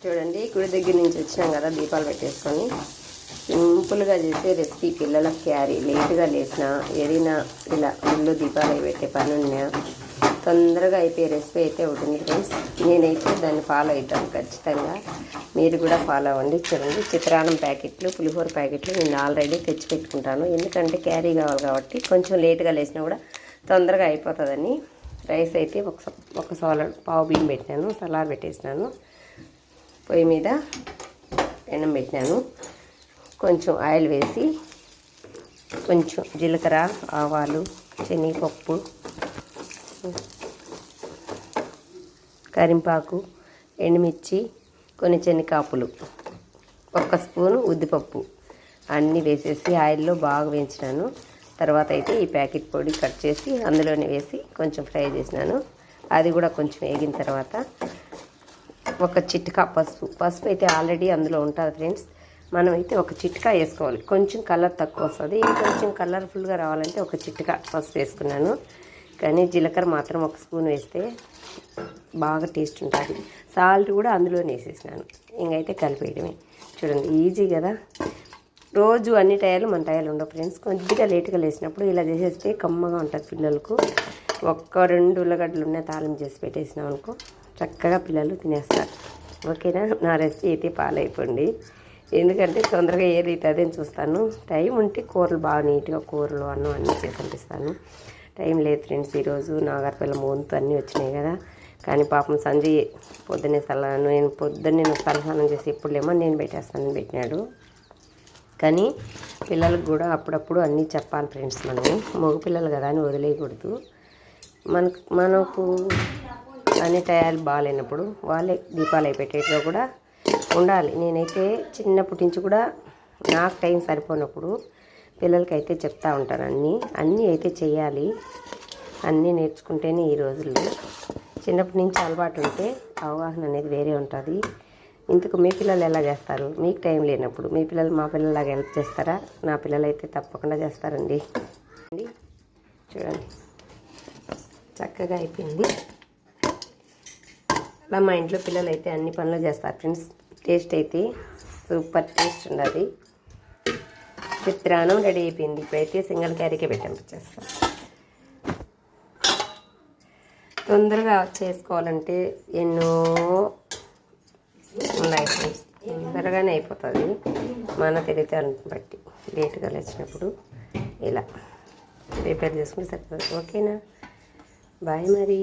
చూడండి గుడి దగ్గర నుంచి వచ్చినాం కదా, దీపాలు పెట్టేసుకొని సింపుల్గా చేసే రెసిపీ. పిల్లలకు క్యారీ లేట్గా లేచినా ఏదైనా ఇలా ఇల్లు దీపాలు అవి పెట్టే పని ఉన్నా తొందరగా అయిపోయే రెసిపీ అయితే ఉంటుంది ఫ్రెండ్స్. నేనైతే దాన్ని ఫాలో అవుతాను ఖచ్చితంగా, మీరు కూడా ఫాలో అవ్వండి. చూడండి చిత్రాన్నం ప్యాకెట్లు, పులిహోర ప్యాకెట్లు నేను ఆల్రెడీ తెచ్చి పెట్టుకుంటాను, ఎందుకంటే క్యారీ కావాలి కాబట్టి. కొంచెం లేట్గా లేచినా కూడా తొందరగా అయిపోతుందని. రైస్ అయితే ఒక సోలర్ పావు బియ్యం పెట్టినాను, సలార్ పెట్టేసినాను. పొయ్యి మీద పెనం పెట్టినాను, కొంచెం ఆయిల్ వేసి కొంచెం జీలకర్ర, ఆవాలు, శనగపప్పు, కరింపాకు, ఎండుమిర్చి, కొన్ని శనగకాపులు, 1 స్పూను ఉద్దిపప్పు అన్నీ వేసేసి ఆయిల్లో బాగా వేయించినాను. తర్వాత అయితే ఈ ప్యాకెట్ పొడి కట్ చేసి అందులోనే వేసి కొంచెం ఫ్రై చేసినాను. అది కూడా కొంచెం వేగిన తర్వాత 1 చిటికా పసుపు అయితే ఆల్రెడీ అందులో ఉంటుంది ఫ్రెండ్స్. మనమైతే 1 చిటికా వేసుకోవాలి, కొంచెం కలర్ తక్కువ వస్తుంది. కొంచెం కలర్ఫుల్గా రావాలంటే 1 చిటికా పసుపు వేసుకున్నాను. కానీ జీలకర్ర మాత్రం 1 స్పూన్ వేస్తే బాగా టేస్ట్ ఉంటుంది. సాల్ట్ కూడా అందులోనే వేసేసినాను. ఇంకైతే కలిపేయడమే. చూడండి ఈజీ కదా. రోజు అన్ని టయాలు మన టయాలు ఉండవు ఫ్రెండ్స్. కొద్దిగా లేట్గా లేచినప్పుడు ఇలా చేసేస్తే కమ్మగా ఉంటుంది పిల్లలకు. 1-2 ఉల్లగడ్డలు ఉన్నాయి తాలింపు చేసి పెట్టేసినాం అనుకో, చక్కగా పిల్లలు తినేస్తారు. ఓకేనా? నా రెసిపీ అయితే ఫాలో అయిపోండి, ఎందుకంటే తొందరగా ఏది అవుతుంది అని చూస్తాను. టైం ఉంటే కూరలు బాగా నీట్గా కూరలు అన్నం అన్నీ చేసి పంపిస్తాను. టైం లేదు ఫ్రెండ్స్. ఈరోజు నాగరపిల్ల వంతు అన్నీ వచ్చినాయి కదా. కానీ పాపం సంజయ్ నేను పొద్దున్నే తలస్నానం చేసి ఇప్పుడులేమో నేను పెట్టేస్తానని పెట్టినాడు. కానీ పిల్లలకు కూడా అప్పుడప్పుడు అన్నీ చెప్పాలి ఫ్రెండ్స్. మనము మగపిల్లలు కదా అని వదిలేయకూడదు. మనకు అన్ని టయాలు బాగాలేనప్పుడు వాళ్ళే దీపాలు అయి పెట్టేట్లో కూడా ఉండాలి. నేనైతే చిన్నప్పటి నుంచి కూడా నాకు టైం సరిపోయినప్పుడు పిల్లలకైతే చెప్తా ఉంటాను. అన్నీ అయితే చేయాలి, అన్నీ నేర్చుకుంటేనే ఈ రోజుల్లో. చిన్నప్పటి నుంచి అలవాటు ఉంటే అవగాహన అనేది వేరే ఉంటుంది. ఇంతకు మీ పిల్లలు ఎలా చేస్తారు? మీకు టైం లేనప్పుడు మీ పిల్లలు మా పిల్లలాగా హెల్ప్ చేస్తారా? నా పిల్లలు అయితే తప్పకుండా చేస్తారండి. చూడండి చక్కగా అయిపోయింది. అలా మా ఇంట్లో పిల్లలు అయితే అన్ని పనులు చేస్తారు ఫ్రెండ్స్. టేస్ట్ అయితే సూపర్ టేస్ట్ ఉన్నది. చిత్రాన్నం రెడీ అయిపోయింది. ఇప్పుడైతే సింగిల్ క్యారీకే పెట్టేస్తాను. తొందరగా చేసుకోవాలంటే ఎన్నో ఉన్నాయి ఫ్రెండ్స్, తొందరగానే అయిపోతుంది. మన తెలివితేటలను బట్టి లేట్గా లేచినప్పుడు ఇలా ప్రిపేర్ చేసుకుంటే సరిపోతుంది. ఓకేనా? బాయ్ మరి.